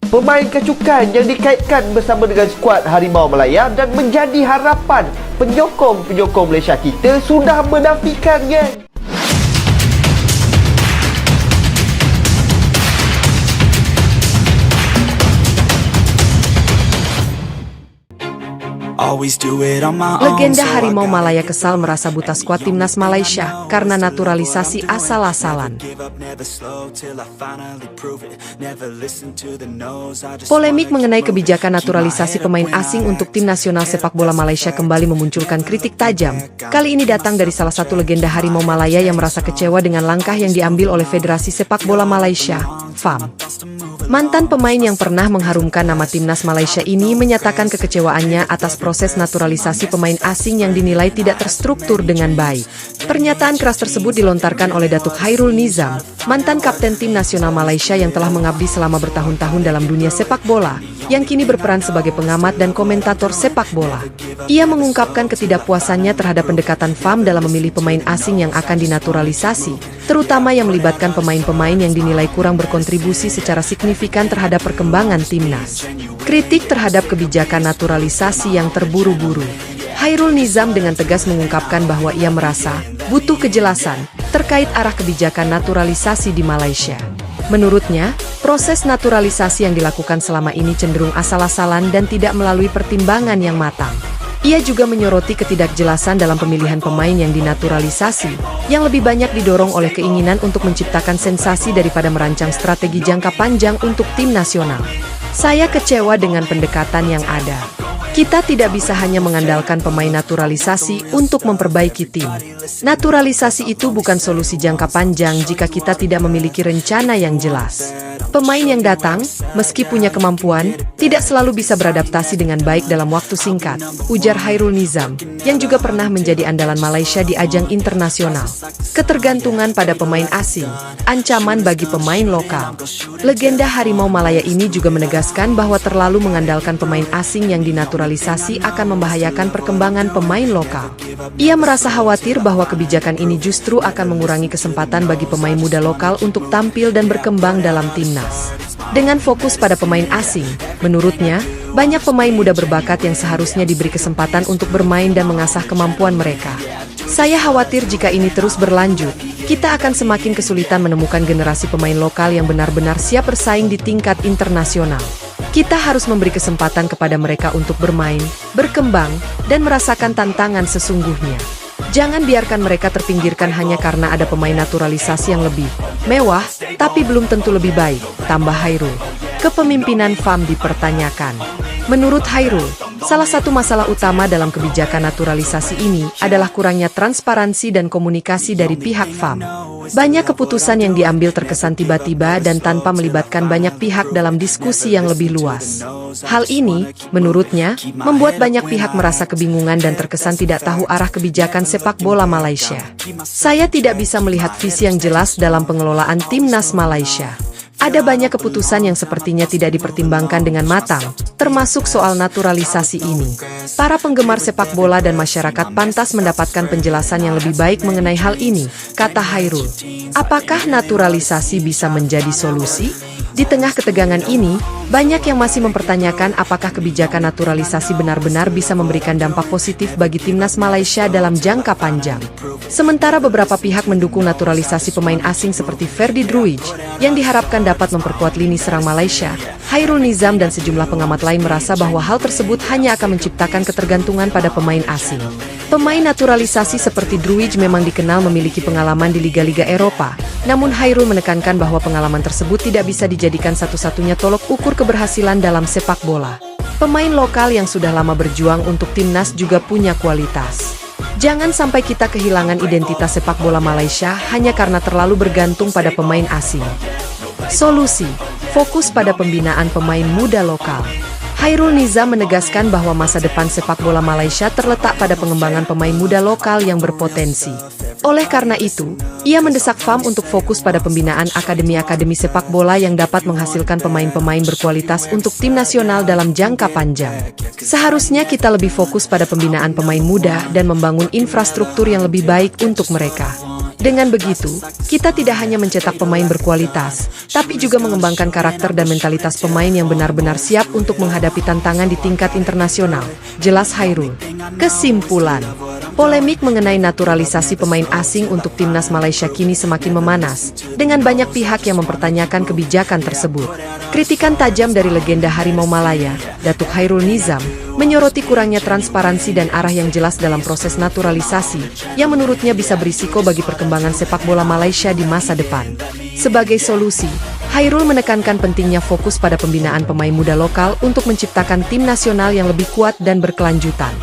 Pemain kecukan yang dikaitkan bersama dengan skuad Harimau Malaya dan menjadi harapan penyokong-penyokong Malaysia kita sudah menafikan, geng. Legenda Harimau Malaya kesal merasa buta skuad timnas Malaysia karena naturalisasi asal-asalan. Polemik mengenai kebijakan naturalisasi pemain asing untuk tim nasional sepak bola Malaysia kembali memunculkan kritik tajam. Kali ini datang dari salah satu legenda Harimau Malaya yang merasa kecewa dengan langkah yang diambil oleh Federasi Sepak Bola Malaysia, FAM. Mantan pemain yang pernah mengharumkan nama timnas Malaysia ini menyatakan kekecewaannya atas proses naturalisasi pemain asing yang dinilai tidak terstruktur dengan baik. Pernyataan keras tersebut dilontarkan oleh Datuk Khairul Nizam, mantan kapten tim nasional Malaysia yang telah mengabdi selama bertahun-tahun dalam dunia sepak bola, yang kini berperan sebagai pengamat dan komentator sepak bola. Ia mengungkapkan ketidakpuasannya terhadap pendekatan FAM dalam memilih pemain asing yang akan dinaturalisasi, terutama yang melibatkan pemain-pemain yang dinilai kurang berkontribusi secara signifikan terhadap perkembangan timnas. Kritik terhadap kebijakan naturalisasi yang terburu-buru. Khairul Nizam dengan tegas mengungkapkan bahwa ia merasa butuh kejelasan terkait arah kebijakan naturalisasi di Malaysia. Menurutnya, proses naturalisasi yang dilakukan selama ini cenderung asal-asalan dan tidak melalui pertimbangan yang matang. Ia juga menyoroti ketidakjelasan dalam pemilihan pemain yang dinaturalisasi, yang lebih banyak didorong oleh keinginan untuk menciptakan sensasi daripada merancang strategi jangka panjang untuk tim nasional. Saya kecewa dengan pendekatan yang ada. Kita tidak bisa hanya mengandalkan pemain naturalisasi untuk memperbaiki tim. Naturalisasi itu bukan solusi jangka panjang jika kita tidak memiliki rencana yang jelas. Pemain yang datang, meski punya kemampuan, tidak selalu bisa beradaptasi dengan baik dalam waktu singkat, ujar Khairul Nizam, yang juga pernah menjadi andalan Malaysia di ajang internasional. Ketergantungan pada pemain asing, ancaman bagi pemain lokal. Legenda Harimau Malaya ini juga menegaskan bahwa terlalu mengandalkan pemain asing yang dinaturalisasi akan membahayakan perkembangan pemain lokal. Ia merasa khawatir bahwa kebijakan ini justru akan mengurangi kesempatan bagi pemain muda lokal untuk tampil dan berkembang dalam timnas. Dengan fokus pada pemain asing, menurutnya, banyak pemain muda berbakat yang seharusnya diberi kesempatan untuk bermain dan mengasah kemampuan mereka. Saya khawatir jika ini terus berlanjut, kita akan semakin kesulitan menemukan generasi pemain lokal yang benar-benar siap bersaing di tingkat internasional. Kita harus memberi kesempatan kepada mereka untuk bermain, berkembang, dan merasakan tantangan sesungguhnya. Jangan biarkan mereka terpinggirkan hanya karena ada pemain naturalisasi yang lebih mewah, tapi belum tentu lebih baik, tambah Khairul. Kepemimpinan FAM dipertanyakan. Menurut Khairul, salah satu masalah utama dalam kebijakan naturalisasi ini adalah kurangnya transparansi dan komunikasi dari pihak FAM. Banyak keputusan yang diambil terkesan tiba-tiba dan tanpa melibatkan banyak pihak dalam diskusi yang lebih luas. Hal ini, menurutnya, membuat banyak pihak merasa kebingungan dan terkesan tidak tahu arah kebijakan sepak bola Malaysia. Saya tidak bisa melihat visi yang jelas dalam pengelolaan timnas Malaysia. Ada banyak keputusan yang sepertinya tidak dipertimbangkan dengan matang, termasuk soal naturalisasi ini. Para penggemar sepak bola dan masyarakat pantas mendapatkan penjelasan yang lebih baik mengenai hal ini, kata Khairul. Apakah naturalisasi bisa menjadi solusi? Di tengah ketegangan ini, banyak yang masih mempertanyakan apakah kebijakan naturalisasi benar-benar bisa memberikan dampak positif bagi timnas Malaysia dalam jangka panjang. Sementara beberapa pihak mendukung naturalisasi pemain asing seperti Ferdi Druij, yang diharapkan dapat memperkuat lini serang Malaysia, Khairul Nizam dan sejumlah pengamat lain merasa bahwa hal tersebut hanya akan menciptakan ketergantungan pada pemain asing. Pemain naturalisasi seperti Druij memang dikenal memiliki pengalaman di liga-liga Eropa, namun Khairul menekankan bahwa pengalaman tersebut tidak bisa dijadikan satu-satunya tolok ukur keberhasilan dalam sepak bola. Pemain lokal yang sudah lama berjuang untuk timnas juga punya kualitas. Jangan sampai kita kehilangan identitas sepak bola Malaysia hanya karena terlalu bergantung pada pemain asing. Solusi: fokus pada pembinaan pemain muda lokal. Khairul Nizam menegaskan bahwa masa depan sepak bola Malaysia terletak pada pengembangan pemain muda lokal yang berpotensi. Oleh karena itu, ia mendesak FAM untuk fokus pada pembinaan akademi-akademi sepak bola yang dapat menghasilkan pemain-pemain berkualitas untuk tim nasional dalam jangka panjang. Seharusnya kita lebih fokus pada pembinaan pemain muda dan membangun infrastruktur yang lebih baik untuk mereka. Dengan begitu, kita tidak hanya mencetak pemain berkualitas, tapi juga mengembangkan karakter dan mentalitas pemain yang benar-benar siap untuk menghadapi tantangan di tingkat internasional, jelas Hairul. Kesimpulan, polemik mengenai naturalisasi pemain asing untuk timnas Malaysia kini semakin memanas, dengan banyak pihak yang mempertanyakan kebijakan tersebut. Kritikan tajam dari legenda Harimau Malaya, Datuk Hairul Nizam, menyoroti kurangnya transparansi dan arah yang jelas dalam proses naturalisasi, yang menurutnya bisa berisiko bagi perkembangan sepak bola Malaysia di masa depan. Sebagai solusi, Hairul menekankan pentingnya fokus pada pembinaan pemain muda lokal untuk menciptakan tim nasional yang lebih kuat dan berkelanjutan.